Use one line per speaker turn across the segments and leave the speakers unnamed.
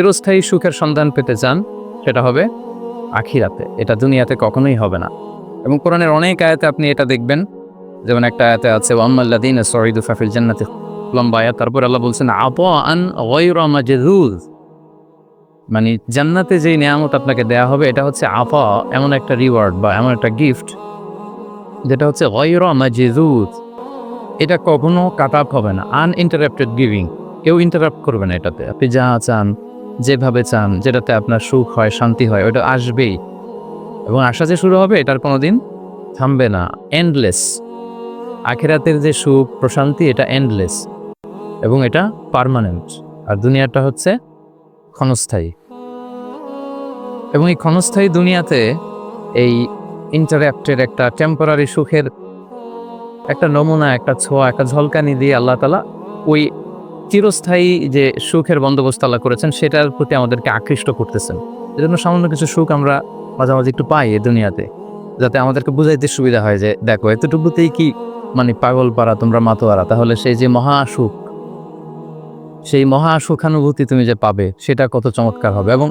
চিরস্থায়ী সুখের সন্ধান পেতে চান, সেটা হবে আখিরাতে, এটা দুনিয়াতে কখনোই হবে না। এবং কোরআনের অনেক আয়াতে আপনি এটা দেখবেন, যেমন একটা আয়াতে আছে ওয়াম্মাল্লাযীনা সুইদু ফাফিল জান্নাতি, লম্বা আয়াত। তারপর আল্লাহ বলছেন আতাআন গায়রা মাজযুজ, মানে জান্নাতে যেই নিয়ামত আপনাকে দেয়া হবে এটা হচ্ছে আতা, এমন একটা রিওয়ার্ড বা এমন একটা গিফট যেটা হচ্ছে গায়রা মাজযুজ, এটা কখনো কাট আপ হবে না, আনইন্টারাপ্টেড গিভিং, কেউ ইন্টারাপ্ট করবে না এটাতে। আপনি যা চান, যেভাবে চান, যেটাতে আপনার সুখ হয়, শান্তি হয়, ওটা আসবেই। এবং আসা যে শুরু হবে এটার কোনোদিন থামবে না, এন্ডলেস। আখিরাতের যে সুখ প্রশান্তি এটা এন্ডলেস এবং এটা পার্মানেন্ট। আর দুনিয়াটা হচ্ছে ক্ষণস্থায়ী। এবং এই ক্ষণস্থায়ী দুনিয়াতে এই ইন্টারাপ্টের একটা টেম্পোরারি সুখের একটা নমুনা, একটা ছোঁয়া, একটা ঝলকানি দিয়ে আল্লাহ তাআলা ওই চিরস্থায়ী যে সুখের বন্দোবস্ত আল্লাহ করেছেন সেটার প্রতি আমাদেরকে আকৃষ্ট করতেছেন। এজন্য সামান্য কিছু সুখ আমরা মাঝে মাঝে একটু পাই এই দুনিয়াতে, যাতে আমাদেরকে বুঝাইতে সুবিধা হয় যে দেখো এতটুকুতেই কি মানে পাগল পারা, তোমরা মাতোয়ারা। তাহলে সেই যে মহাসুখ, সেই মহাসুখানুভূতি তুমি যে পাবে সেটা কত চমৎকার হবে। এবং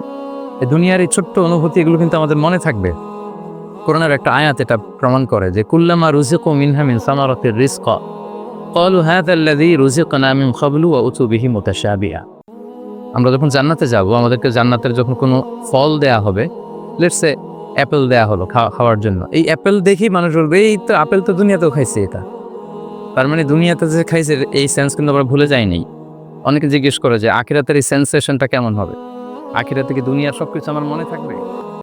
এই দুনিয়ার এই ছোট্ট অনুভূতি এগুলো কিন্তু আমাদের মনে থাকবে। কোরআনের একটা আয়াত এটা প্রমাণ করে যে কুল্লামা রুজিকু মিনহা মিন সামারাতির রিজকা ক্বালু হাযা আল্লাযী রুজিকনা মিন ক্বাবলু ওয়া উতু বিহি মুতাশাবিহা। আমরা যখন জান্নাতে যাব, আমাদেরকে জান্নাতের যখন কোনো ফল দেয়া হবে, লেটস সে অ্যাপেল দেয়া হলো খাওয়ার জন্য, এই অ্যাপেল দেখি মানুষ বলবে এই তো আপেল তো দুনিয়াতেও খাইছে এটা। তার মানে দুনিয়াতে যে খাইছে এই সেন্স কিন্তু আমরা ভুলে যাইনি। অনেকে জিজ্ঞেস করে যে আখিরাতের এই সেন্সেশনটা কেমন হবে, আখিরাতে কি দুনিয়ার সবকিছু আমার মনে থাকবে?